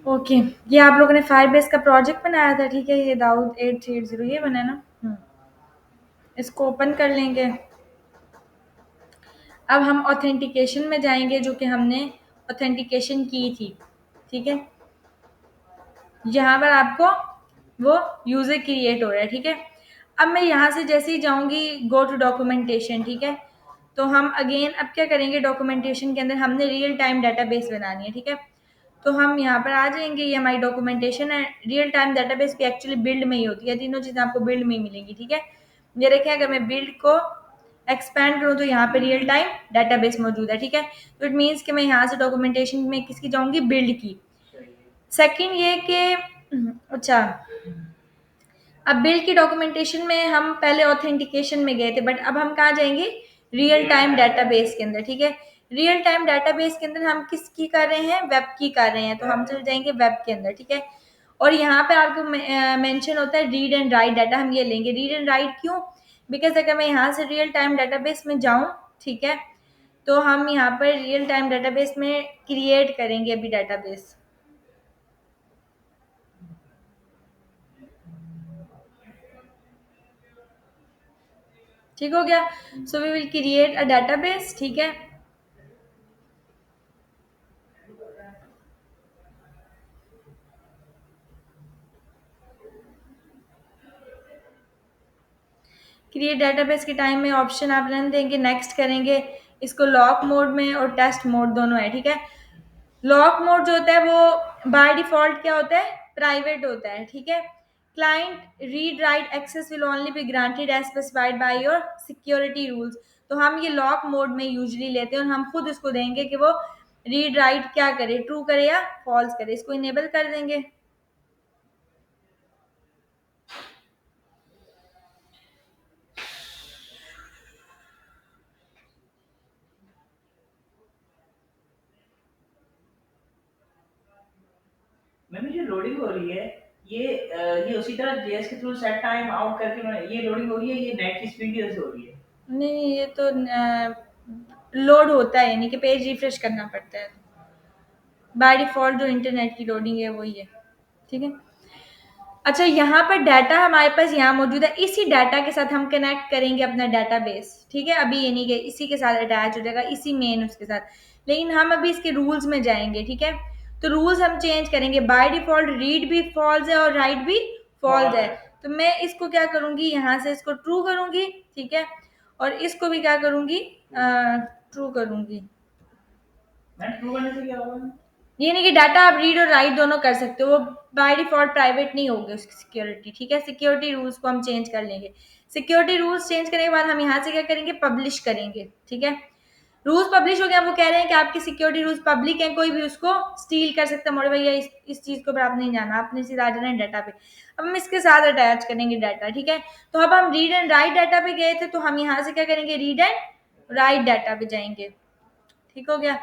Okay, ये आप लोगों ने फायरबेस का प्रोजेक्ट बनाया था, ठीक है। ये दाऊद 830 ये बना है ना। इसको ओपन कर लेंगे। अब हम ऑथेंटिकेशन में जाएंगे, जो कि हमने ऑथेंटिकेशन की थी, ठीक है। यहाँ पर आपको वो यूज़र क्रिएट हो रहा है, ठीक है। अब मैं यहाँ से जैसे ही जाऊँगी गो टू डॉक्यूमेंटेशन, ठीक है। तो हम अगेन अब क्या करेंगे, डॉक्यूमेंटेशन के अंदर हमने रियल टाइम डाटाबेस बनानी है, ठीक है। तो हम यहाँ पर आ जाएंगे, ये हमारी डॉक्यूमेंटेशन है। रियल टाइम डाटाबेस भी एक्चुअली बिल्ड में ही होती है, तीनों चीज़ें आपको बिल्ड में ही मिलेंगी, ठीक है। ये देखिए, अगर मैं बिल्ड को एक्सपैंड करूँ तो यहाँ पे रियल टाइम डाटाबेस मौजूद है, ठीक है। तो इट मीन्स कि मैं यहाँ से डॉक्यूमेंटेशन में किसकी जाऊँगी, बिल्ड की। सेकंड ये कि अच्छा, अब बिल की डॉक्यूमेंटेशन में हम पहले ऑथेंटिकेशन में गए थे, बट अब हम कहाँ जाएंगे, रियल टाइम डाटाबेस के अंदर, ठीक है। रियल टाइम डाटाबेस के अंदर हम किसकी कर रहे हैं, वेब की कर रहे हैं, तो हम चल जाएंगे वेब के अंदर, ठीक है। और यहाँ पे आपको मेंशन होता है रीड एंड राइट डाटा, हम ये लेंगे। रीड एंड राइट क्यों, बिकॉज अगर मैं यहाँ से रियल टाइम डाटाबेस में जाऊँ, ठीक है, तो हम यहाँ पर रियल टाइम डाटाबेस में क्रिएट करेंगे अभी डाटाबेस, ठीक हो गया। So we will create a database, ठीक है। क्रिएट डाटाबेस के टाइम में ऑप्शन आप रन देंगे, नेक्स्ट करेंगे। इसको लॉक मोड में और टेस्ट मोड दोनों है, ठीक है। लॉक मोड जो होता है वो बाय डिफॉल्ट क्या होता है, प्राइवेट होता है, ठीक है। Client read write access will only be granted as specified by your security rules. तो हम ये लॉक मोड में यूजली लेते हैं और हम खुद इसको देंगे कि वो रीड राइट क्या करे, ट्रू करे या फॉल्स करे। इसको इनेबल कर देंगे। मैम ये लोडिंग हो रही है, ये उसी तरह जेएस के थ्रू सेट टाइम आउट करके ये लोडिंग हो रही है, ये नेट की स्पीड की वजह से हो रही है। नहीं, ये तो लोड होता है, यानी कि पेज रिफ्रेश करना पड़ता है। बाय डिफॉल्ट जो इंटरनेट की लोडिंग है वही है, ठीक है। अच्छा, यहाँ पर डाटा हमारे पास यहाँ मौजूद है, इसी डाटा के साथ हम कनेक्ट करेंगे अपना डाटाबेस, ठीक है। अभी ये नहीं कि इसी के साथ अटैच हो जाएगा, इसी मेन उसके साथ, लेकिन हम अभी इसके रूल्स में जाएंगे, ठीक है। तो रूल्स हम चेंज करेंगे। बाय डिफॉल्ट रीड भी फॉल्स है और राइट भी फॉल्स है। तो मैं इसको क्या करूंगी, यहाँ से इसको ट्रू करूंगी, ठीक है। और इसको भी क्या करूंगी, ट्रू करूंगी। मैं ट्रू करने से क्या होगा? ये नहीं कि डाटा आप रीड और राइट दोनों कर सकते हो, वो बाय डिफॉल्ट प्राइवेट नहीं होगी उसकी सिक्योरिटी, ठीक है। सिक्योरिटी रूल्स को हम चेंज कर लेंगे। सिक्योरिटी रूल्स चेंज करने के बाद हम यहाँ से क्या करेंगे, पब्लिश करेंगे, ठीक है। रूल्स पब्लिश हो गया। वो कह रहे हैं कि आपकी सिक्योरिटी रूल्स पब्लिक है, कोई भी उसको स्टील कर सकता है। मोड़े भैया इस चीज को आप नहीं जाना, आपने सीधा आ जाना है डाटा पे। अब हम इसके साथ अटैच करेंगे डाटा, ठीक है। तो अब हम रीड एंड राइट डाटा पे गए थे, तो हम यहाँ से क्या करेंगे, रीड एंड राइट डाटा पे जाएंगे, ठीक हो गया।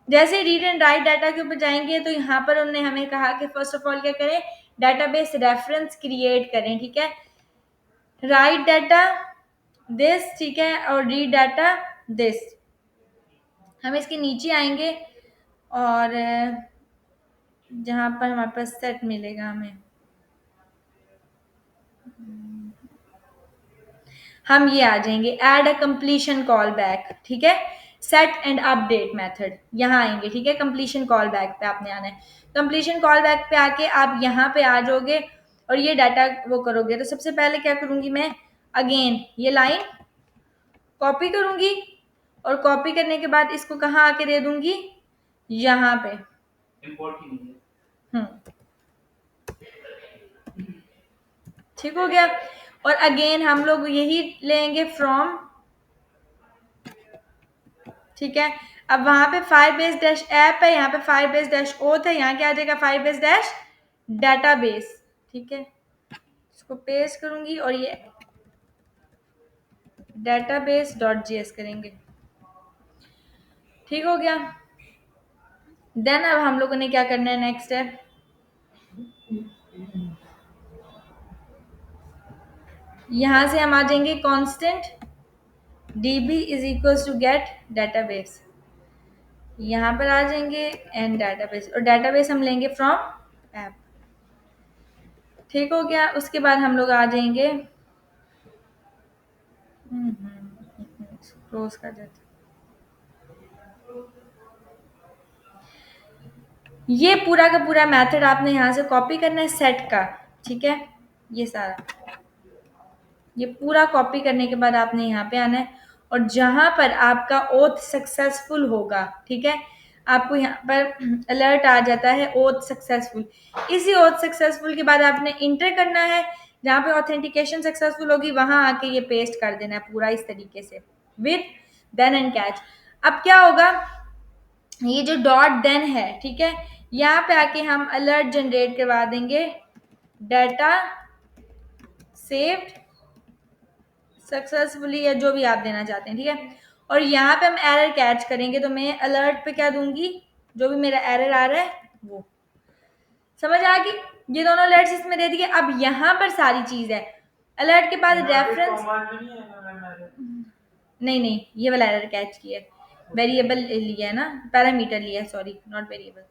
जैसे रीड एंड राइट डाटा के ऊपर जाएंगे तो यहाँ पर उन्होंने हमें कहा कि फर्स्ट ऑफ ऑल क्या करें, डाटाबेस रेफरेंस क्रिएट करें, ठीक है। राइट डाटा दिस, ठीक है, और रीड डाटा दिस। हम इसके नीचे आएंगे और जहाँ पर हमारे पास सेट मिलेगा हमें, हम ये आ जाएंगे add a completion call back, ठीक है। सेट एंड अपडेट मेथड यहाँ आएंगे, ठीक है। कंप्लीशन कॉल बैक पे आपने आना है। कंप्लीशन कॉल बैक पे आके आप यहाँ पे आ जाओगे और ये डाटा वो करोगे। तो सबसे पहले क्या करूंगी मैं, अगेन ये लाइन कॉपी करूंगी और कॉपी करने के बाद इसको कहाँ आके दे दूंगी, यहाँ पे। इंपोर्ट की नहीं है। हम्म, ठीक हो गया। और अगेन हम लोग यही लेंगे फ्रॉम, ठीक है। अब वहां पे फायरबेस डैश ऐप है, यहाँ पे फायरबेस डैश ओथ है, यहाँ क्या आ जाएगा, फायरबेस डैश डाटाबेस, ठीक है। इसको पेस्ट करूंगी और ये डाटाबेस डॉट जीएस करेंगे, ठीक हो गया। देन अब हम लोगों ने क्या करना है, नेक्स्ट है, यहाँ से हम आ जाएंगे constant db is equals to get database. यहाँ पर आ जाएंगे एंड डाटाबेस, और डाटाबेस हम लेंगे फ्रॉम ऐप। ठीक हो गया। उसके बाद हम लोग आ जाएंगे, क्लोज कर देते। ये पूरा का पूरा मेथड आपने यहाँ से कॉपी करना है सेट का, ठीक है। ये सारा, ये पूरा कॉपी करने के बाद आपने यहाँ पे आना है, और जहां पर आपका ओथ सक्सेसफुल होगा, ठीक है, आपको यहाँ पर अलर्ट आ जाता है ओथ सक्सेसफुल। इसी ओथ सक्सेसफुल के बाद आपने इंटर करना है, जहाँ पे ऑथेंटिकेशन सक्सेसफुल होगी वहां आके ये पेस्ट कर देना है पूरा इस तरीके से, विथ देन एंड कैच। अब क्या होगा, ये जो डॉट देन है, ठीक है, यहाँ पे आके हम अलर्ट जनरेट करवा देंगे, डाटा सेव्ड सक्सेसफुली, या जो भी आप देना चाहते हैं, ठीक है। और यहाँ पे हम एरर कैच करेंगे, तो मैं अलर्ट पे क्या दूंगी, जो भी मेरा एरर आ रहा है वो। समझ आ गई? ये दोनों अलर्ट्स इसमें दे दिए। अब यहाँ पर सारी चीज है, अलर्ट के बाद रेफरेंस, नहीं नहीं, ये वाला एरर कैच किया है, वेरिएबल लिया है ना, पैरामीटर लिया है, सॉरी नॉट वेरिएबल।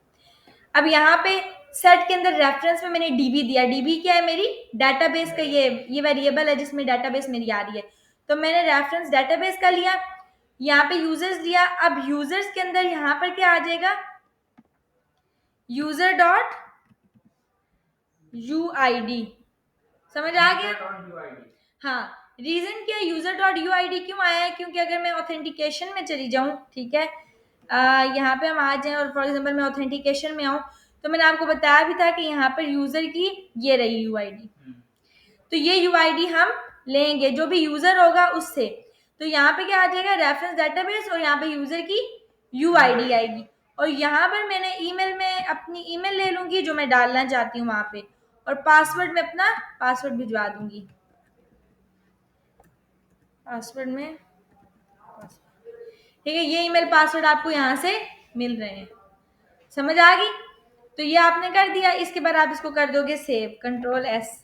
अब यहाँ पे सेट के अंदर रेफरेंस में मैंने डीबी दिया, डीबी क्या है, मेरी डाटाबेस का ये वेरिएबल है जिसमें डाटाबेस मेरी आ रही है, तो मैंने रेफरेंस डाटाबेस का लिया। यहाँ पे यूजर्स लिया, अब यूजर्स के अंदर यहाँ पर क्या आ जाएगा, user dot U I D. समझ आ गया? हाँ, रीजन क्या है user dot U I D क्यों आया है, क्योंकि अगर मैं ऑथेंटिकेशन में चली जाऊं, ठीक है, यहाँ पे हम आ जाएं और फॉर एग्जांपल मैं ऑथेंटिकेशन में आऊं, तो मैंने आपको बताया भी था कि यहाँ पर यूजर की ये रही यू आई डी, तो ये यू आई डी हम लेंगे जो भी यूजर होगा उससे। तो यहाँ पे क्या आ जाएगा, रेफरेंस डाटाबेस, और यहाँ पे यूजर की यू आई डी आएगी, और यहाँ पर मैंने ईमेल में अपनी ईमेल ले लूंगी जो मैं डालना चाहती हूँ वहां पे, और पासवर्ड में अपना पासवर्ड भिजवा दूंगी, पासवर्ड में, ठीक है, ये ईमेल पासवर्ड आपको यहाँ से मिल रहे हैं। समझ आ गई? तो ये आपने कर दिया, इसके बाद आप इसको कर दोगे सेव, कंट्रोल एस,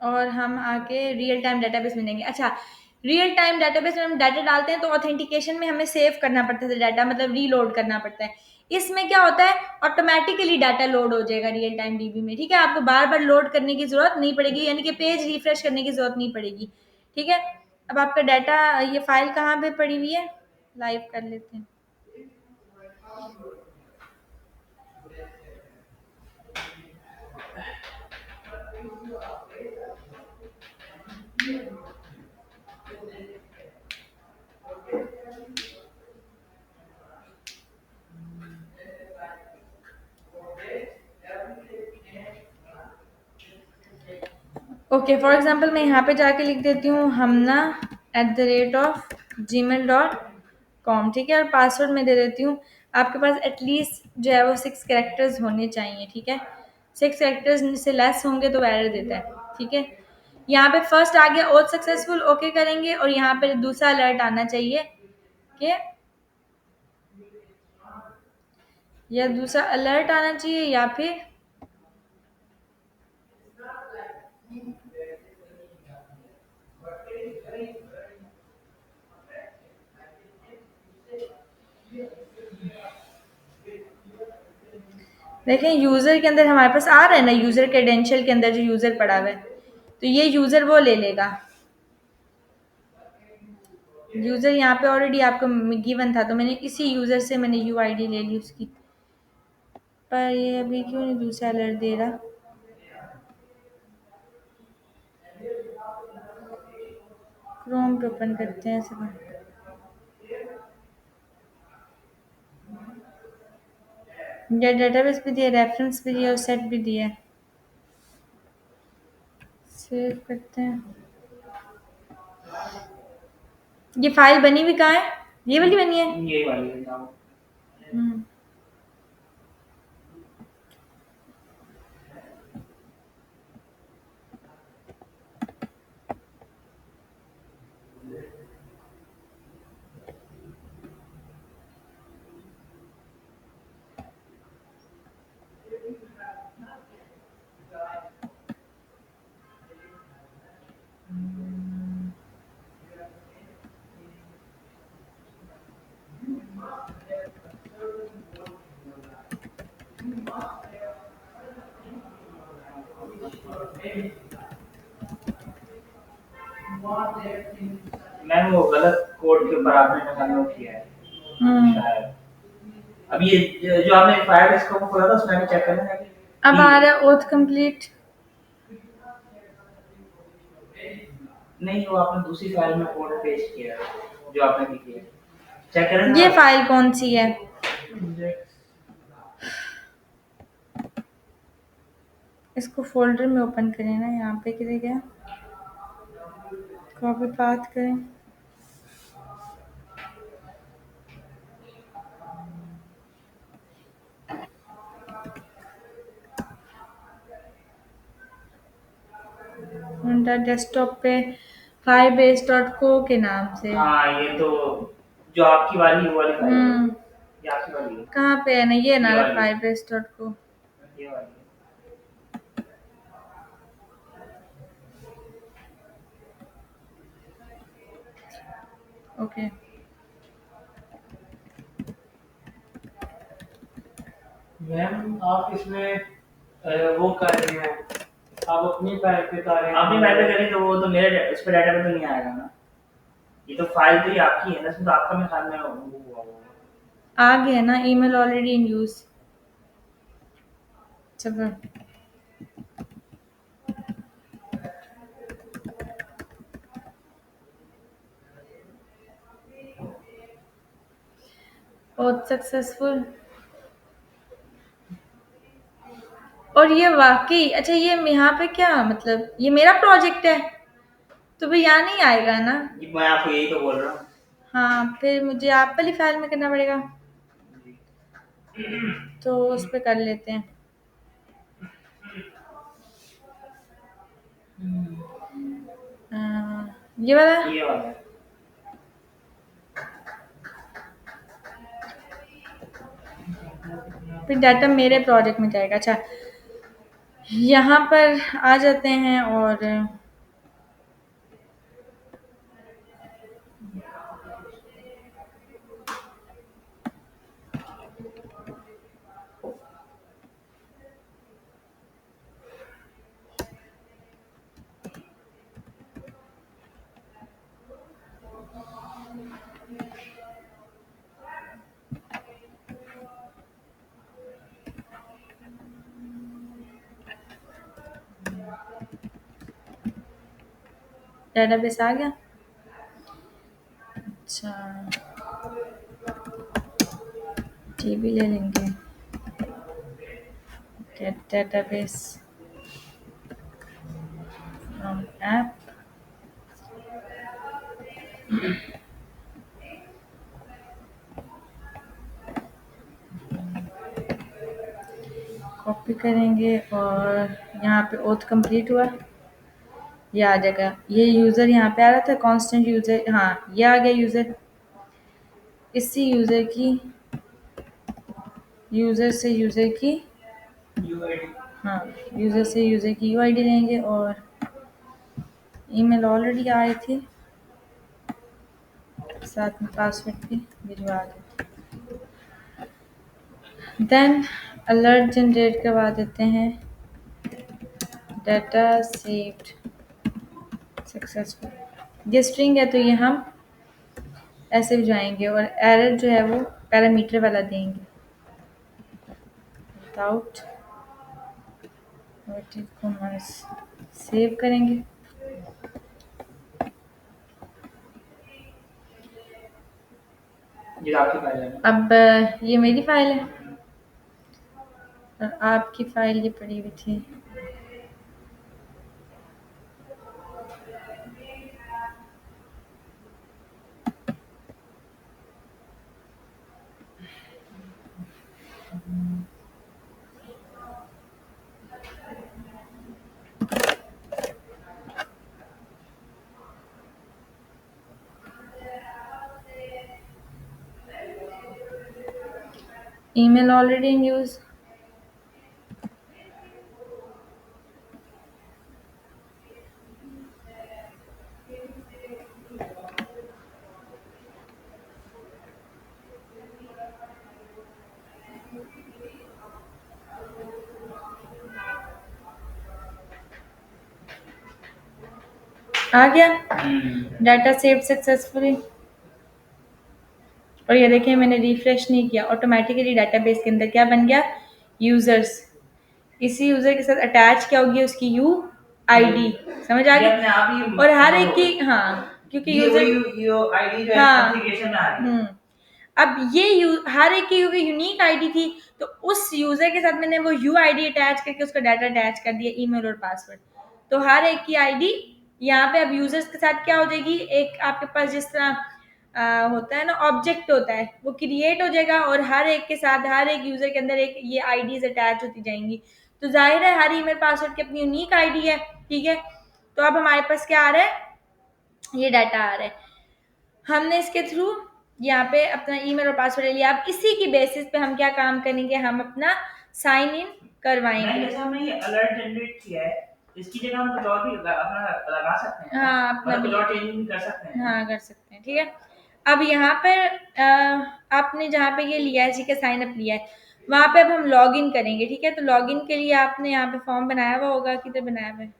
और हम आके रियल टाइम डाटाबेस में देंगे। अच्छा, रियल टाइम डाटाबेस में हम डाटा डालते हैं तो ऑथेंटिकेशन में हमें सेव करना पड़ता है डाटा, मतलब रीलोड करना पड़ता है। इसमें क्या होता है, ऑटोमेटिकली डाटा लोड हो जाएगा रियल टाइम डीबी में, ठीक है, आपको बार बार लोड करने की जरूरत नहीं पड़ेगी, यानी कि पेज रिफ्रेश करने की जरूरत नहीं पड़ेगी, ठीक है। अब आपका डाटा, ये फाइल कहाँ पे पड़ी हुई है, लाइव कर लेते हैं। ओके, फॉर एग्जाम्पल मैं यहाँ पे जाके लिख देती हूँ हमना @gmail.com, ठीक है, और पासवर्ड में दे देती हूँ, आपके पास एटलीस्ट जो है वो 6 कैरेक्टर्स होने चाहिए, ठीक है, 6 कैरेक्टर्स से लेस होंगे तो एरर देता है, ठीक है। यहाँ पे फर्स्ट आ गया ऑल सक्सेसफुल, ओके करेंगे, और यहाँ पे दूसरा अलर्ट आना चाहिए कि, या दूसरा अलर्ट आना चाहिए, या फिर देखें यूजर के अंदर हमारे पास आ रहा है ना, यूजर क्रेडेंशियल के अंदर जो यूजर पड़ा हुआ है, तो ये यूजर वो ले लेगा, यूजर यहाँ पे ऑलरेडी आपको गिवन था, तो मैंने इसी यूजर से मैंने यू आई डी ले ली उसकी, पर ये अभी क्यों नहीं दूसरा अलर्ट दे रहा। क्रोम पे ओपन करते हैं सब, या डेटाबेस भी दिया, रेफरेंस भी दिया, और सेट भी दिया, सेव करते हैं। ये फाइल बनी हुई कहाँ है, ये वाली बनी है, ये वाली हम्म। मैम वो गलत कोड के ऊपर आपने डाउनलोड किया है शायद। अब ये जो आपने फायर इसको खोला था उसमें चेक करना है अब आ रहा है ओथ कंप्लीट। नहीं, वो आपने दूसरी फाइल में कोड पेस्ट किया है जो आपने लिखी है, चेक करें ये ना। फाइल कौन सी है? इसको फोल्डर में ओपन करें ना, यहाँ पे किधर गया, कॉपी पाथ करें। डेस्कटॉप पे firebase.co के नाम से। हाँ, ये तो जो आपकी वाली वो वाली फाइल है, ये आपकी वाली है, कहाँ पे है ना, ये ना ये वाली है, firebase.co। ये वाली है। ओके मैम आप इसमें वो कर रहे हो, आप अपनी फाइल पे कर रहे हो। अपनी फाइल पे करें तो वो तो मेरे उस पे डाटा पे तो नहीं आएगा ना, ये तो फाइल तो ये आपकी है ना, इसमें तो आपका मेरे ख्याल में वो हुआ होगा। आ गया ना, ईमेल ऑलरेडी इन यूज। चलो बहुत सक्सेसफुल। और ये वाकई अच्छा, ये यहाँ पे क्या मतलब, ये मेरा प्रोजेक्ट है तो भी यहाँ नहीं आएगा ना। मैं आपको यही तो बोल रहा हूँ। हाँ, फिर मुझे आप वाली फाइल में करना पड़ेगा, तो उस पर कर लेते हैं। ये वाला ये वाला है। फिर डाटा मेरे प्रोजेक्ट में जाएगा। अच्छा, यहाँ पर आ जाते हैं और डेटाबेस आ गया। अच्छा, टीबी ले लेंगे, get database from app. Copy करेंगे और यहाँ पे ओथ कंप्लीट हुआ, ये आ जाएगा। ये यूज़र यहाँ पे आ रहा था, कांस्टेंट यूज़र, हाँ ये आ गया यूज़र। इसी यूज़र से यूज़र की यूआईडी, हाँ, यूज़र से यूज़र की यूआईडी लेंगे और ईमेल ऑलरेडी आई थी, साथ में पासवर्ड भी भिजवा देते। देन अलर्ट जनरेट करवा देते हैं, डाटा सेव्ड सक्सेसफुल। ये स्ट्रिंग है तो ये हम ऐसे भिजवाएंगे और एरर जो है वो पैरामीटर वाला देंगे, विदाउट वर्टिकल कॉमर्स। सेव करेंगे। ये आपकी फाइल है। अब ये मेरी फाइल है और आपकी फाइल ये पड़ी हुई थी। Email already in use. आ गया डाटा सेव सक्सेसफुली। और ये देखिए मैंने रिफ्रेश नहीं किया, ऑटोमेटिकली डाटाबेस के अंदर क्या बन गया, यूजर्स। इसी यूजर के साथ अटैच क्या होगी, उसकी UID। समझ आ ये अपने गई। आप ही और हर वो एक की, हाँ क्योंकि ये यूजर, वो आईडी जो है हाँ कॉन्फ़िगरेशन में आ रही है। अब ये हर एक की क्योंकि यूनिक आईडी थी, तो उस यूजर के साथ मैंने वो UID अटैच करके उसका डाटा अटैच कर दिया, ईमेल और पासवर्ड। तो हर एक की आईडी यहाँ पे अब यूजर्स के साथ क्या हो जाएगी, एक आपके पास जिस तरह होता है ना ऑब्जेक्ट होता है, वो क्रिएट हो जाएगा और हर एक के साथ हर एक यूजर के अंदर एक ये आईडीज अटैच होती जाएंगी। तो जाहिर है हर ईमेल पासवर्ड की अपनी यूनिक आईडी है, ठीक है। तो अब हमारे पास क्या आ रहा है, ये डाटा आ रहा है, हमने इसके थ्रू यहाँ पे अपना ईमेल और पासवर्ड ले लिया। अब इसी की बेसिस पे हम क्या काम करेंगे, हम अपना साइन इन करवाएंगे। जैसे हमने ये अलर्ट जनरेट किया है, इसकी जगह हम कुछ और भी अपना लगा सकते हैं। हाँ अपना मतलब भी, कुछ और चेंजिंग कर सकते हैं। हाँ कर सकते हैं, ठीक है। अब यहाँ पर आपने जहाँ पे ये लिया है, ठीक है, साइन अप लिया है, वहाँ पे अब हम लॉग इन करेंगे, ठीक है। तो लॉग इन के लिए आपने यहाँ पे फॉर्म बनाया हुआ होगा, किधर बनाया हुआ है?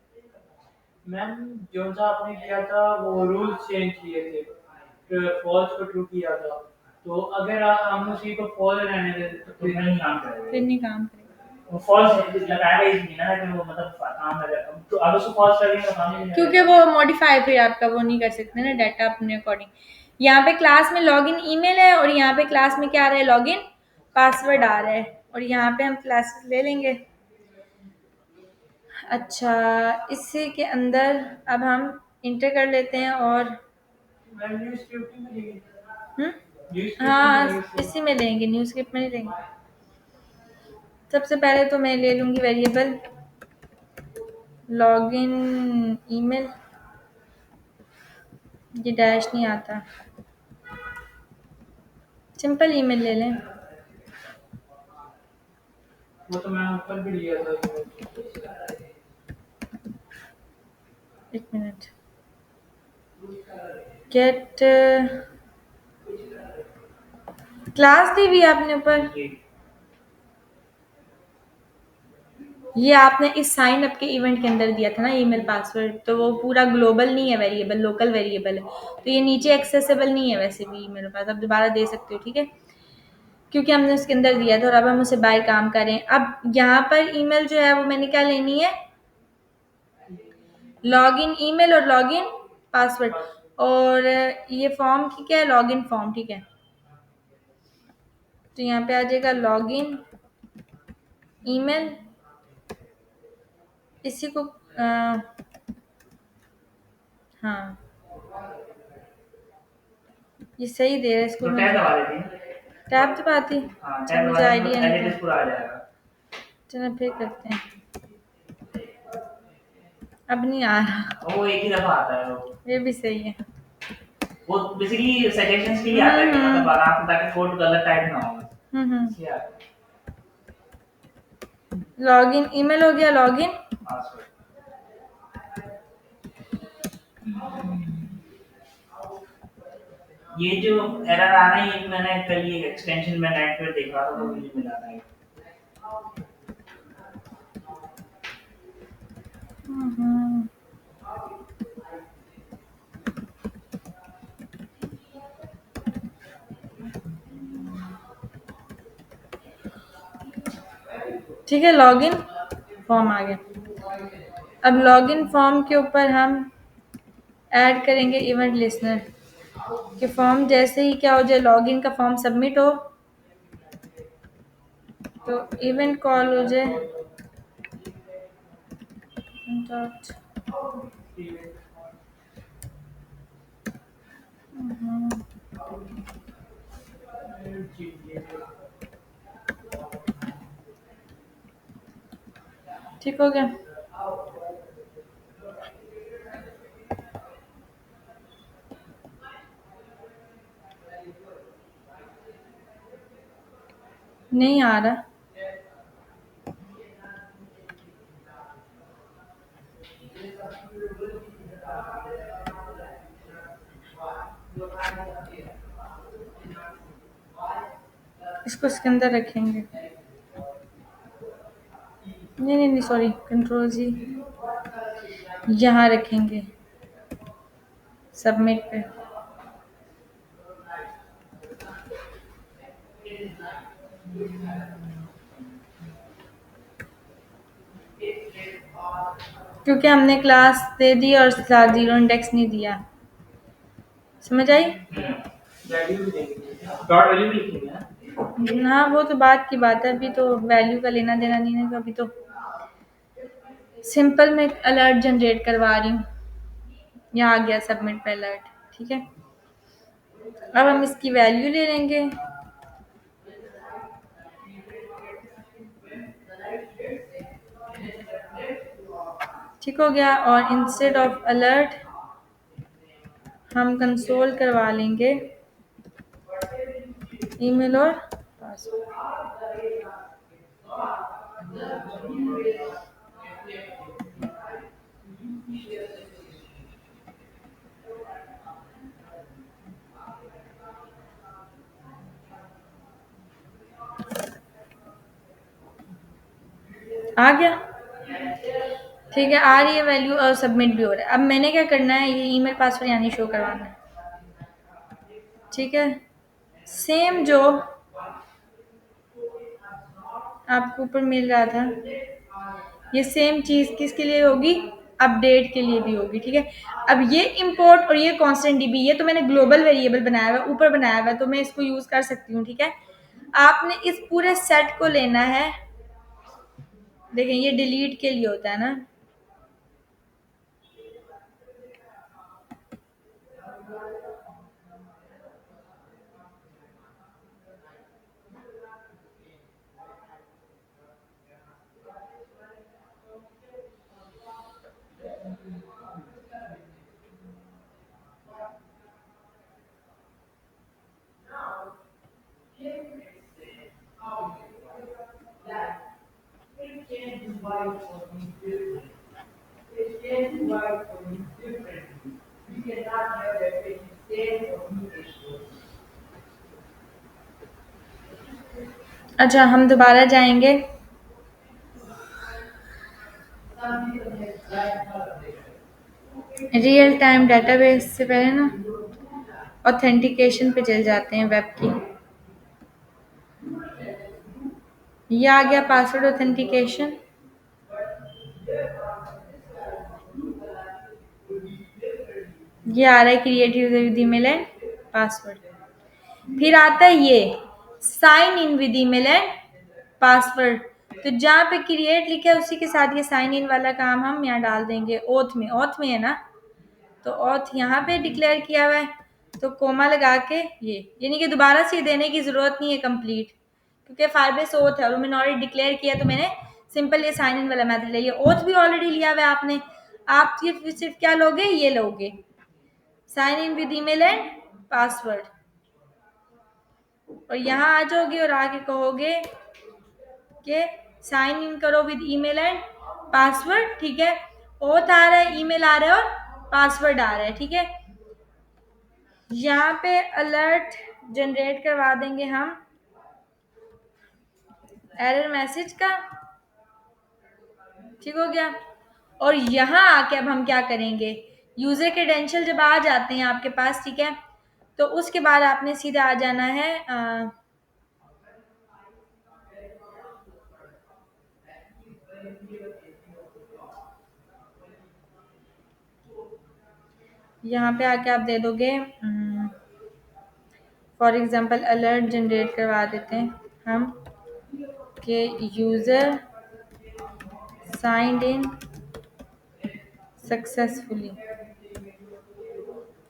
मैम जो सा आपने किया था वो रूल्स चेंज किए थे, फॉल्स को ट्रू किया था, तो अगर हम उसी को फॉल्स रहने दें तो फिर नहीं काम करेगा। फिर नहीं काम करेगा, वो फॉल्स लगाएगा इसलिए ना कि वो मतलब काम करेगा। तो अगर उसको फॉल्स कर देंगे तो काम नहीं करेगा। क्योंकि वो मॉडिफाई फिर आपका वो नहीं कर सकते ना डाटा अपने अकॉर्डिंग। यहाँ पे क्लास में लॉगिन ईमेल है और यहाँ पे क्लास में क्या आ रहा है, लॉगिन पासवर्ड आ रहा है। और यहाँ पे हम क्लासेस ले लेंगे। अच्छा, इसी के अंदर अब हम इंटर कर लेते हैं और मैम न्यू स्क्रिप्ट में लेंगे, हम्म न्यू स्क्रिप्ट में लेंगे हाँ इसको। इसी में लेंगे, न्यूज़ स्क्रिप्ट में नहीं लेंगे। सबसे पहले तो मैं ले लूँगी वेरिएबल लॉगिन ईमेल, ये डैश नहीं आता, सिंपल ईमेल ले लें। वो तो मैं ऊपर भी लिया था। एक मिनट, गेट क्लास दी हुई है आपने ऊपर, ये आपने इस साइन अप के इवेंट के अंदर दिया था ना ईमेल पासवर्ड, तो वो पूरा ग्लोबल नहीं है वेरिएबल, लोकल वेरिएबल है, तो ये नीचे एक्सेसिबल नहीं है वैसे भी मेरे पास, आप दोबारा दे सकते हो, ठीक है, क्योंकि हमने उसके अंदर दिया था और अब हम उसे बाय काम करें। अब यहाँ पर ईमेल जो है वो मैंने क्या लेनी है, लॉगिन ईमेल और लॉगिन पासवर्ड, और ये फॉर्म की क्या है, लॉगिन फॉर्म, ठीक है। तो यहाँ पे आ जाएगा लॉगिन ईमेल, इसी को हाँ ये सही दे रहा है, इसको तो मैं टैब दबा देते हैं। टैब दबाती, हाँ अच्छा टैब दबा मुझे देंगे आइडिया तो नहीं एडिट था। पूरा आ जाएगा। चलो फिर करते हैं, अब नहीं आ रहा, और वो एक ही दफा आता है वो। ये भी सही है। वो बेसिकली सजेशंस के लिए आता है कि मतलब आप ताकि कोड गलत टाइप ना हो। इसलिए आता है। लॉगिन ईमेल हो गया, लॉगिन पासवर्ड ये जो एरर आ रहा है ये मैंने कल ये एक्सटेंशन में नेट पर देखा था तो मुझे मिला था। ठीक है, लॉगिन फॉर्म आ गया। अब लॉगिन फॉर्म के ऊपर हम ऐड करेंगे इवेंट लिस्नर कि फॉर्म जैसे ही क्या हो जाए, लॉगिन का फॉर्म सबमिट हो तो इवेंट कॉल हो जाए डॉट ठीक हो गया। नहीं आ रहा, इसको इसके अंदर रखेंगे, नहीं नहीं नहीं सॉरी, कंट्रोल जी यहाँ रखेंगे। सबमिट पे। क्योंकि हमने क्लास दे दी और क्लास 0 इंडेक्स नहीं दिया, समझ आई? वैल्यू भी देंगे, डॉट वैल्यू भी लिखेंगे ना। हाँ वो तो बात की बात है, अभी तो वैल्यू का लेना देना नहीं है, अभी तो सिंपल मैं अलर्ट जनरेट करवा रही हूँ। यहाँ आ गया सबमिट पे अलर्ट, ठीक है। अब हम इसकी वैल्यू ले लेंगे। ठीक हो गया। और इंस्टेड ऑफ अलर्ट हम कंसोल करवा लेंगे ईमेल और पासवर्ड। आ गया, ठीक है। आ रही है वैल्यू और सबमिट भी हो रहा है। अब मैंने क्या करना है, ये ईमेल पासवर्ड यानी शो करवाना है, ठीक है। सेम जो आपको ऊपर मिल रहा था, ये सेम चीज किसके लिए होगी, अपडेट के लिए भी होगी, ठीक है। अब ये इंपोर्ट और ये कांस्टेंट डीबी, ये तो मैंने ग्लोबल वेरिएबल बनाया हुआ ऊपर बनाया हुआ है, तो मैं इसको यूज कर सकती हूँ, ठीक है। आपने इस पूरे सेट को लेना है। देखें ये डिलीट के लिए होता है ना, अच्छा हम दोबारा जाएंगे रियल टाइम डेटाबेस से पहले ना ऑथेंटिकेशन पे चल जाते हैं वेब की। ये आ गया पासवर्ड ऑथेंटिकेशन। ये आ रहा है create user with email and password. फिर आता है ये sign in with email and password. तो जहाँ पे क्रिएट लिखा है उसी के साथ ये साइन इन वाला काम हम यहाँ डाल देंगे। ओथ में है ना, तो ऑथ यहाँ पे डिक्लेयर किया हुआ है, तो कोमा लगा के ये, यानी कि दोबारा से देने की जरूरत नहीं है कंप्लीट, क्योंकि फायरबेस ओथ है और मैंने ऑलरेडी डिक्लेयर किया, तो मैंने सिंपल ये साइन इन वाला मेथड ले लिया। ओथ भी ऑलरेडी लिया हुआ है आपने, आप सिर्फ क्या लोगे, ये लोगे sign in with email and password, और यहाँ आ जाओगे और आगे कहोगे कि साइन इन करो विद ईमेल एंड पासवर्ड, ठीक है। ओथ आ रहा है, ईमेल आ रहा है और पासवर्ड आ रहा है, ठीक है। यहाँ पे अलर्ट जनरेट करवा देंगे हम एरर मैसेज का, ठीक हो गया। और यहाँ आके अब हम क्या करेंगे, यूजर क्रेडेंशियल जब आ जाते हैं आपके पास, ठीक है, तो उसके बाद आपने सीधा आ जाना है यहाँ पे आके आप दे दोगे फॉर एग्जांपल अलर्ट जनरेट करवा देते हैं हम कि यूजर साइंड इन सक्सेसफुली,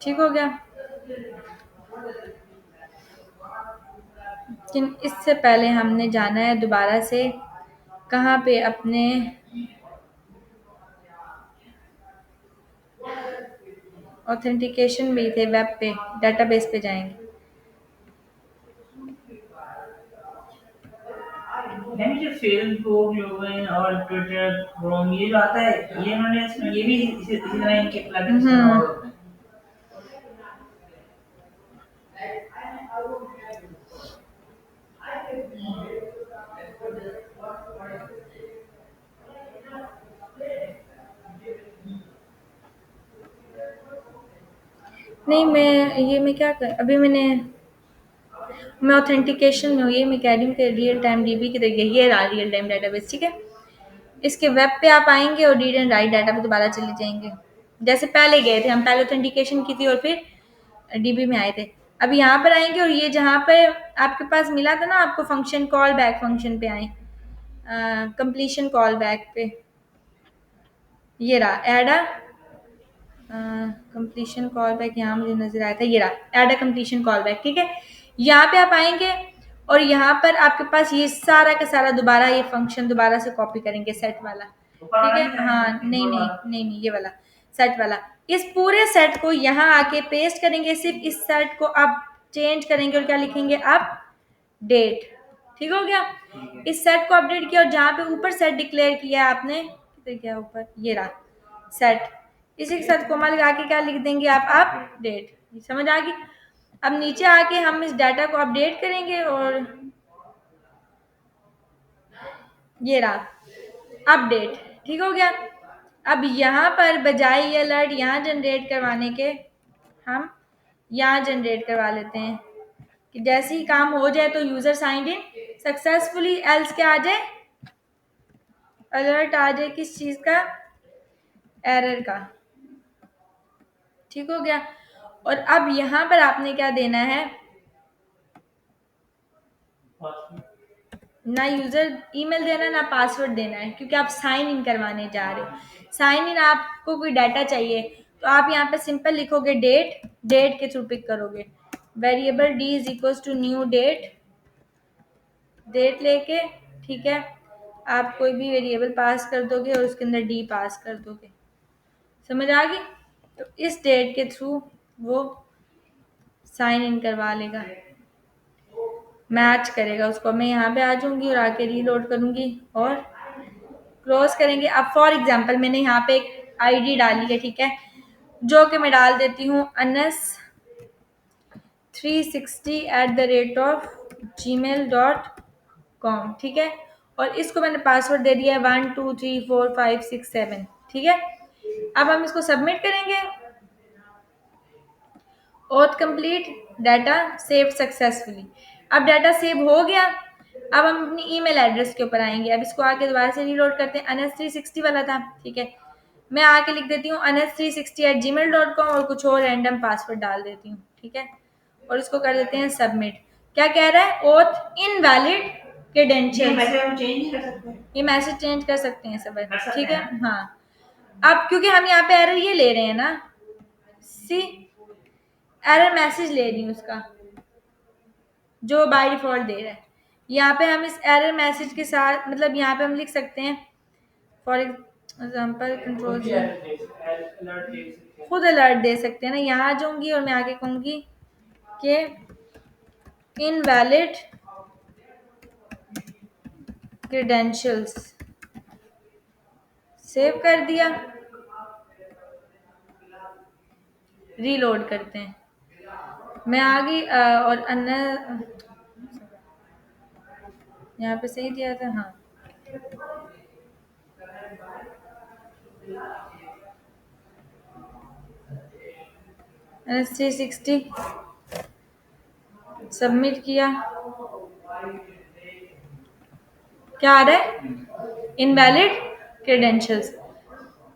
ठीक हो गया। लेकिन इससे पहले हमने जाना है दोबारा से कहाँ पे, अपने ऑथेंटिकेशन में थे वेब पे, डेटाबेस पे जाएंगे। यानी जो फेसबुक, लोगन और ट्विटर, क्रोम, ये जो आता है, ये इन्होंने ये भी इसी तरह इनके प्लगइन्स डाउनलोड होते हैं। नहीं, मैं क्या कर अभी मैं ऑथेंटिकेशन में हूँ। ये मैं कह रही हूँ कि रियल टाइम डीबी की तरीके ये रहा रियल टाइम डेटाबेस, ठीक है। इसके वेब पे आप आएंगे और रीड एंड राइट डाटा पे दोबारा चले जाएंगे, जैसे पहले गए थे हम। पहले ऑथेंटिकेशन की थी और फिर डीबी में आए थे। अब यहाँ पर आएंगे और ये जहाँ पर आपके पास मिला था ना आपको फंक्शन, कॉल बैक फंक्शन पे आए, कंप्लीशन कॉल बैक पे, ये रहा add a completion call back. यहाँ मुझे नजर आया था, ये रहा add a completion call back, ठीक है। यहाँ पे आप आएंगे और यहाँ पर आपके पास ये सारा का सारा दोबारा ये फंक्शन दोबारा से कॉपी करेंगे, सेट वाला, ऊपर ठीक वाला है। नहीं है, हाँ, नहीं इंक्लूड नहीं वाला। नहीं नहीं, ये वाला सेट वाला। इस पूरे सेट को यहाँ आके पेस्ट करेंगे, सिर्फ इस सेट को आप चेंज करेंगे और क्या लिखेंगे आप, डेट, ठीक हो गया। ठीक है। इस सेट को अपडेट किया और जहाँ पे ऊपर सेट डिक्लेयर किया है आपने, किधर गया ऊपर, ये रहा सेट, इसी के साथ कोमा लगा के क्या लिख देंगे आप, अपडेट। समझ आ गई। अब नीचे आके हम इस डाटा को अपडेट करेंगे और ये रहा अपडेट, ठीक हो गया। अब यहाँ पर बजाय ये अलर्ट यहाँ जनरेट करवाने के, हम यहाँ जनरेट करवा लेते हैं कि जैसे ही काम हो जाए तो user signed in successfully, else क्या आ जाए, अलर्ट आ जाए किस चीज का, एरर का, ठीक हो गया। और अब यहाँ पर आपने क्या देना है, ना यूजर ईमेल देना ना पासवर्ड देना है, क्योंकि आप साइन इन करवाने जा रहे हो। साइन इन आपको कोई डाटा चाहिए तो आप यहाँ पे सिंपल लिखोगे डेट, डेट के थ्रू पिक करोगे, variable D is equal to new date, date लेके, ठीक है। आप कोई भी वेरिएबल पास कर दोगे और उसके अंदर डी पास कर दोगे, समझ आ गई। तो इस डेट के थ्रू वो साइन इन करवा लेगा, मैच करेगा उसको। मैं यहाँ पे आ जाऊंगी और आके रीलोड करूंगी और क्लोज करेंगे। अब फॉर एग्जांपल मैंने यहाँ पे एक आईडी डाली है, ठीक है, जो कि मैं डाल देती हूँ anas360@gmail.com, ठीक है। और इसको मैंने पासवर्ड दे दिया है 123456 7, ठीक है। अब हम इसको सबमिट करेंगे, oath complete, data save successfully. अब डाटा सेव हो गया। अब हम अपनी ईमेल एड्रेस के ऊपर आएंगे। अब इसको आके दोबारा से रीलोड करते हैं, anas360 वाला था, ठीक है। मैं आके लिख देती हूँ anas360@gmail.com और कुछ और रैंडम पासवर्ड डाल देती हूँ, ठीक है। और इसको कर देते हैं सबमिट। क्या कह रहा है, ओथ इनवैलिड ये क्रेडेंशियल्स, मैसेज हम चेंज नहीं कर सकते? ये मैसेज चेंज कर सकते हैं सब, कर सकते ठीक है। हैं। हाँ, अब क्योंकि हम यहाँ पे एरर ये ले रहे हैं ना, सी एरर मैसेज ले रही हूँ उसका जो बाय डिफॉल्ट दे रहा है। यहाँ पे हम इस एरर मैसेज के साथ, मतलब यहाँ पे हम लिख सकते हैं फॉर एग्जाम्पल कंट्रोल खुद भी जी, अलर्ट दे सकते हैं। खुद अलर्ट दे सकते हैं ना। यहाँ आ जाऊंगी और मैं आगे कहूंगी कि इनवैलिड क्रेडेंशियल्स, सेव कर दिया, रीलोड करते हैं। मैं आ गई और अन्य यहाँ पे सही दिया था, हाँ। NS360 सबमिट किया, क्या आ रहा है, इनवैलिड क्रेडेंशियल्स।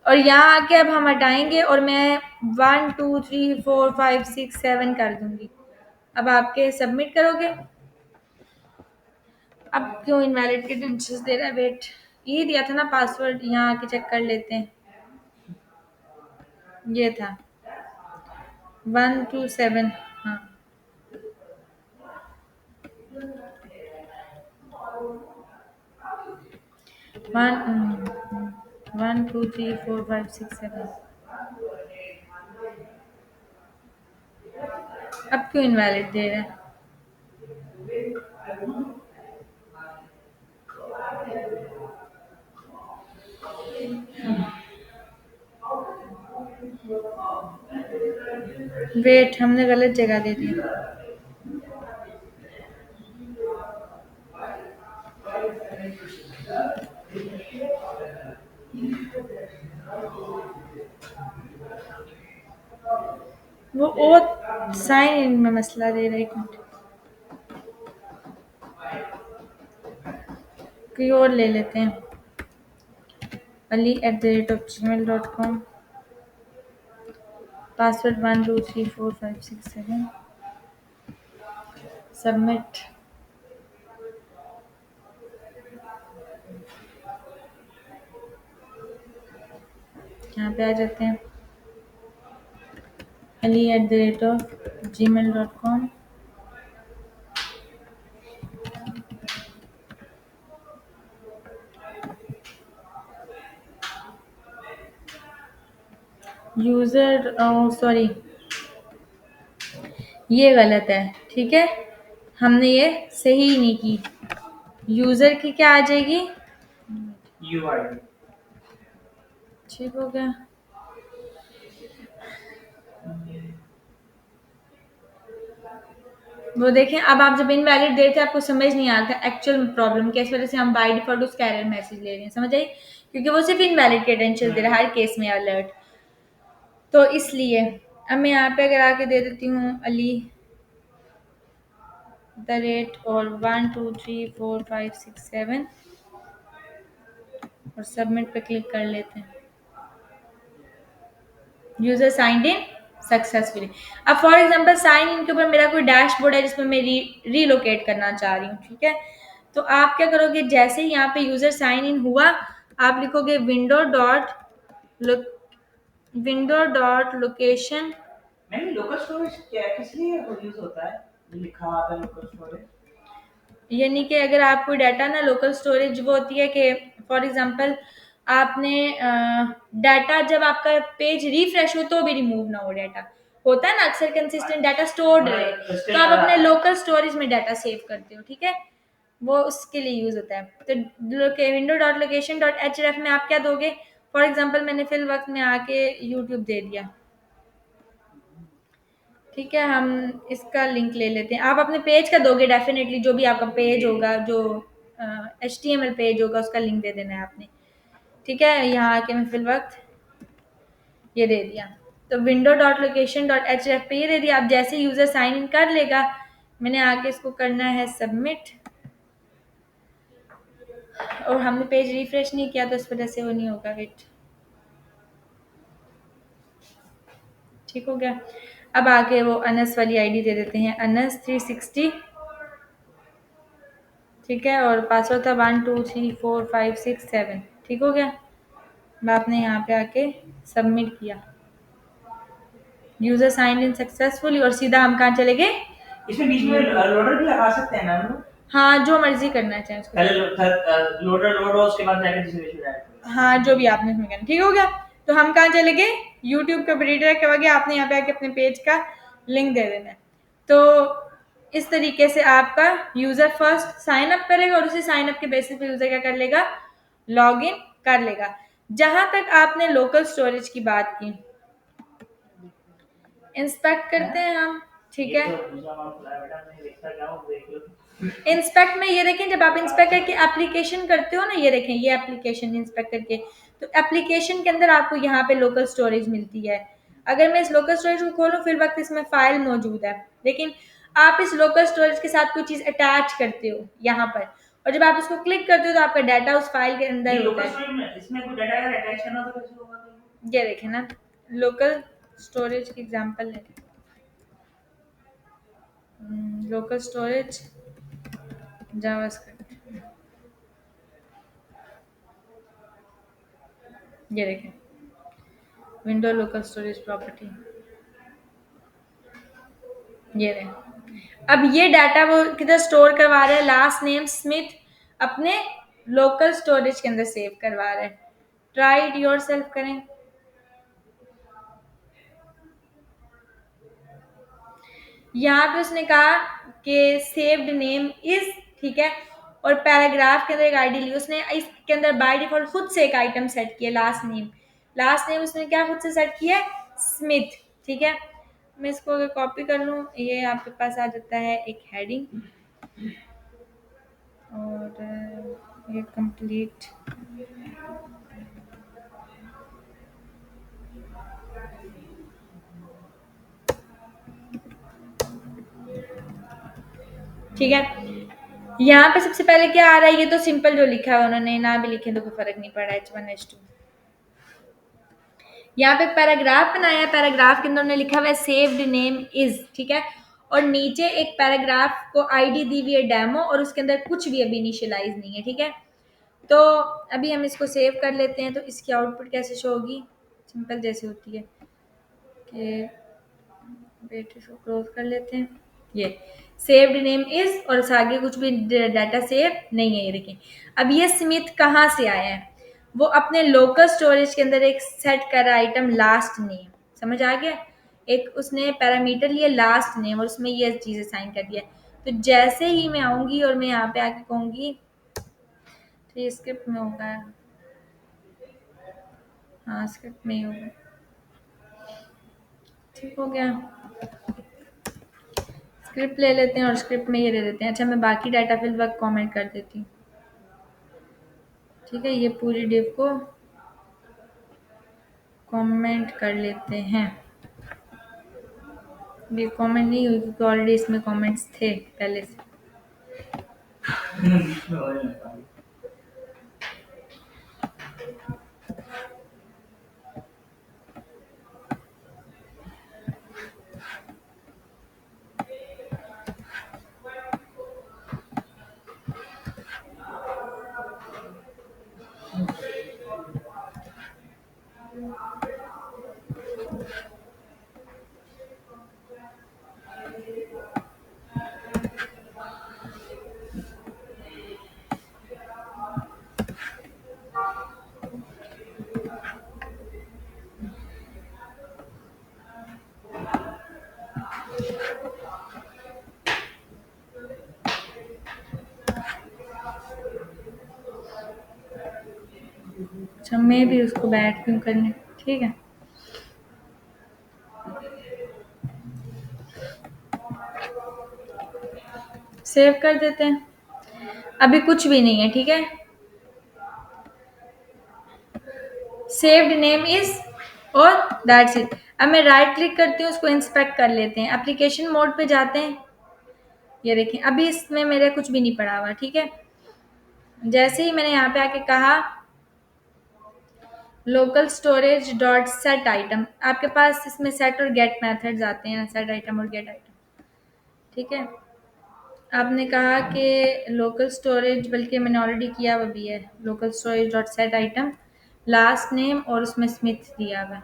और यहाँ आके अब हम हटाएंगे और मैं 1 2 3 4 5 6 7 कर दूंगी। अब आपके सबमिट करोगे। अब क्यों इनवैलिड क्रेडेंशियल्स दे रहा है, वेट, ये दिया था ना पासवर्ड, यहाँ आके चेक कर लेते हैं। ये था 1 2 7, हाँ। 1 2 3 4 5 6 7, अब क्यों इनवैलिड दे रहा है। वेट, हमने गलत जगह दे दी। वो और साइन इन में मसला दे रहा है, एक मिनट कोई और ले लेते हैं। ali@gmail.com, password 123456 7, submit. यहाँ पे आ जाते हैं ali@gmail.com। यूज़र सॉरी, ये गलत है, ठीक है, हमने ये सही नहीं की। यूज़र की क्या आ जाएगी? UID। ठीक हो गया। वो देखें, अब आप जब इनवैलिड दे रहे थे आपको समझ नहीं आ रहा था एक्चुअल प्रॉब्लम क्या, इस वजह से हम बाय डिफॉल्ट उसका एरर मैसेज ले रहे हैं, समझ आई? क्योंकि वो सिर्फ इनवैलिड क्रेडेंशियल दे रहा है हर केस में अलर्ट, तो इसलिए। अब मैं यहाँ पे अगर आके दे देती हूँ अली द रेट और 123456 7 और सबमिट पे क्लिक कर लेते हैं। User signed in successfully. अब फॉर एग्जांपल साइन इन के ऊपर मेरा कोई डैशबोर्ड है जिसमें मैं रीलोकेट करना चाह रही हूँ, ठीक है, तो आप क्या करोगे, जैसे ही यहाँ पे यूजर साइन इन हुआ आप लिखोगे विंडो डॉट लोकेशन। नहीं, लोकल स्टोरेज क्या किस लिए यूज होता है? ये लिखा आता है लोकल स्टोरेज। यानी कि अगर आप कोई डाटा ना, लोकल स्टोरेज वो होती है कि फॉर एग्जांपल आपने डाटा जब आपका पेज रिफ्रेश हो तो भी रिमूव ना हो, डाटा होता है ना अक्सर कंसिस्टेंट डाटा स्टोर्ड रहे, तो आप अपने लोकल स्टोरेज में डाटा सेव करते हो, ठीक है, वो उसके लिए यूज होता है। तो window dot location dot H में आप क्या दोगे, फॉर एग्जाम्पल मैंने फिल वक्त में आके यूट्यूब दे दिया, ठीक है, हम इसका लिंक ले लेते हैं। आप अपने पेज का दोगे डेफिनेटली, जो भी आपका पेज होगा, जो HTML पेज होगा उसका लिंक दे देना है आपने, ठीक है। यहाँ आके मैं फिल वक्त ये दे दिया, तो window dot location dot H पे ये दे दिया। अब जैसे यूजर साइन इन कर लेगा, मैंने आके इसको करना है सबमिट, और हमने पेज रिफ्रेश नहीं किया तो इस वजह से वो नहीं होगा, वेट, ठीक हो गया। अब आगे वो अनस वाली आईडी दे देते हैं, अनस360, ठीक है, और पासवर्ड था 123456 7, ठीक हो गया। अब आपने यहाँ पे आके सबमिट किया, यूजर साइन इन सक्सेसफुली, और सीधा हम कहाँ चले गए, इसमें बीच में लोडर भी लगा सकते हैं ना हम लोग? हाँ जो मर्जी करना चाहें उसको, पहले लोडर लोड हो, उसके बाद जाके दूसरे पेज पे जाएगा। हाँ जो भी आपने इसमें करना, ठीक हो गया। तो हम कहाँ चले गए, यूट्यूब के ऊपर रिडायरेक्ट करवा गया, आपने यहाँ पे आके अपने पेज का लिंक दे देना है। तो इस तरीके से आपका यूजर फर्स्ट साइन अप करेगा और उसी साइन अप के बेसिस पे यूजर क्या कर लेगा, लॉग इन कर लेगा। जहां तक आपने लोकल स्टोरेज की बात की, इंस्पेक्ट करते हैं हम, ठीक है। इंस्पेक्ट में ये देखें, जब आप इंस्पेक्ट करके एप्लीकेशन करते हो ना, ये देखें ये एप्लीकेशन इंस्पेक्ट करके, तो एप्लीकेशन के अंदर आपको यहाँ पे लोकल स्टोरेज मिलती है। अगर मैं इस लोकल स्टोरेज को खोलूँ फिर वक्त इसमें फाइल मौजूद है, लेकिन आप इस लोकल स्टोरेज के साथ कोई चीज़ अटैच करते हो यहाँ पर, और जब आप उसको क्लिक करते हो तो आपका डाटा उस फाइल के अंदर होता है। इसमें कोई डाटा अगर अटैच करना हो तो कैसे होगा? ये देखें ना, लोकल स्टोरेज की एग्जांपल है, लोकल स्टोरेज जावास्क्रिप्ट, ये देखें विंडो लोकल स्टोरेज प्रॉपर्टी, ये रहे। अब ये डाटा वो किधर स्टोर करवा रहा है, लास्ट नेम स्मिथ अपने लोकल स्टोरेज के अंदर सेव करवा रहा है। ट्राई इट योर सेल्फ करें, यहाँ पे उसने कहा कि सेव्ड नेम इज, ठीक है, और पैराग्राफ के अंदर एक आईडी ली उसने, इसके अंदर बाय डिफॉल्ट खुद से एक आइटम सेट किया, लास्ट नेम उसने क्या खुद से सेट किया, स्मिथ, ठीक है। मैं इसको अगर कॉपी कर लूँ, ये आपके पास आ जाता है एक हेडिंग, और ये कंप्लीट, ठीक है। यहाँ पे सबसे पहले क्या आ रहा है, ये तो सिंपल जो लिखा है उन्होंने, ना भी लिखे तो कोई फर्क नहीं पड़ा, H1 H2। यहाँ पे पैराग्राफ बनाया है, पैराग्राफ के अंदर उन्होंने लिखा हुआ है सेव्ड नेम इज, ठीक है, और नीचे एक पैराग्राफ को आईडी दी हुई है डेमो, और उसके अंदर कुछ भी अभी इनिशियलाइज नहीं है, ठीक है। तो अभी हम इसको सेव कर लेते हैं। तो इसकी आउटपुट कैसे शो होगी, सिंपल जैसे होती है कि वेट, इसको क्लोज कर लेते हैं। ये सेव्ड नेम इज, और इस आगे कुछ भी डाटा सेव नहीं है, ये देखिए। अब ये स्मिथ कहाँ से आया है, वो अपने लोकल स्टोरेज के अंदर एक सेट कर आइटम लास्ट नेम, समझ आ गया, एक उसने पैरामीटर लिया लास्ट नेम और उसमें ये चीज़ असाइन कर दिया। तो जैसे ही मैं आऊँगी और मैं यहाँ पे आके कहूँगी, तो ये स्क्रिप्ट में होगा, हाँ स्क्रिप्ट में ही होगा, ठीक हो गया। स्क्रिप्ट ले लेते हैं और स्क्रिप्ट में ये दे देते हैं। अच्छा, मैं बाकी डाटा फिल वक्त कमेंट कर देती हूँ, ठीक है। ये पूरी डिव को कमेंट कर लेते हैं। ये कमेंट नहीं हुई क्योंकि ऑलरेडी इसमें कमेंट्स थे पहले से। अच्छा, मैं भी उसको बैठती हूँ करने, ठीक है। सेव कर देते हैं। अभी कुछ भी नहीं है, ठीक है। सेव्ड नेम इज और दैट्स इट। अब मैं राइट क्लिक करती हूँ, उसको इंस्पेक्ट कर लेते हैं, एप्लीकेशन मोड पे जाते हैं। ये देखें, अभी इसमें मेरे कुछ भी नहीं पड़ा हुआ, ठीक है। जैसे ही मैंने यहाँ पे आके कहा local storage dot set item, आपके पास इसमें सेट और गेट मेथड्स आते हैं, सेट आइटम और गेट आइटम, ठीक है। आपने कहा कि लोकल स्टोरेज, बल्कि मैंने ऑलरेडी किया हुआ भी है, local storage dot set item last name और उसमें स्मिथ दिया हुआ है।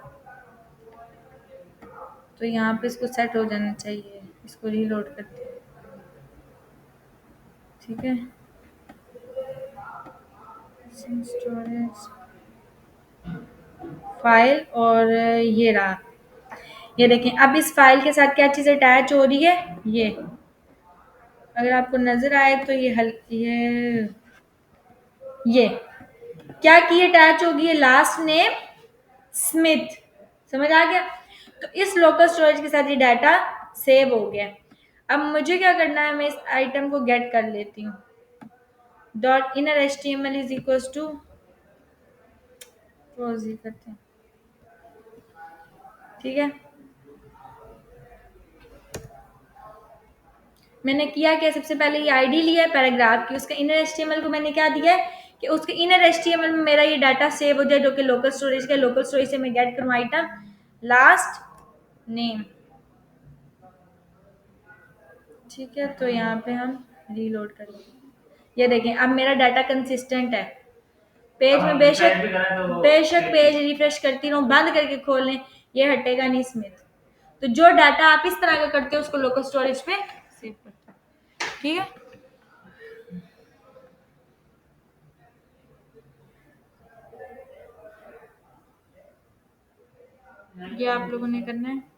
तो यहाँ पे इसको सेट हो जाना चाहिए, इसको रीलोड करते हैं, ठीक है। स्टोरेज फाइल, और ये रहा, ये देखें। अब इस फाइल के साथ क्या चीज़ अटैच हो रही है, ये अगर आपको नजर आए तो ये क्या की अटैच होगी, ये लास्ट नेम स्मिथ, समझ आ गया। तो इस लोकल स्टोरेज के साथ ये डाटा सेव हो गया। अब मुझे क्या करना है, मैं इस आइटम को गेट कर लेती हूँ। Dot inner HTML is equals to, close ही करते हैं, ठीक है। मैंने किया क्या, सबसे पहले ये आईडी लिया है पैराग्राफ की, उसका इनर HTML को मैंने क्या दिया है कि उसके इनर HTML में मेरा ये डाटा सेव हो जाए, जो कि लोकल स्टोरेज का, लोकल स्टोरेज से मैं गेट करूँ आइटम लास्ट नेम, ठीक है। तो यहाँ पे हम रीलोड करेंगे, ये देखें अब मेरा डाटा कंसिस्टेंट है। पेज में बेशक पेज रिफ्रेश करती रहूँ, बंद करके खोल लें, ये हटेगा नहीं स्मिथ। तो जो डाटा आप इस तरह का करते हो उसको लोकल स्टोरेज पे सेव करते हो, ठीक है। ये आप लोगों ने करना है।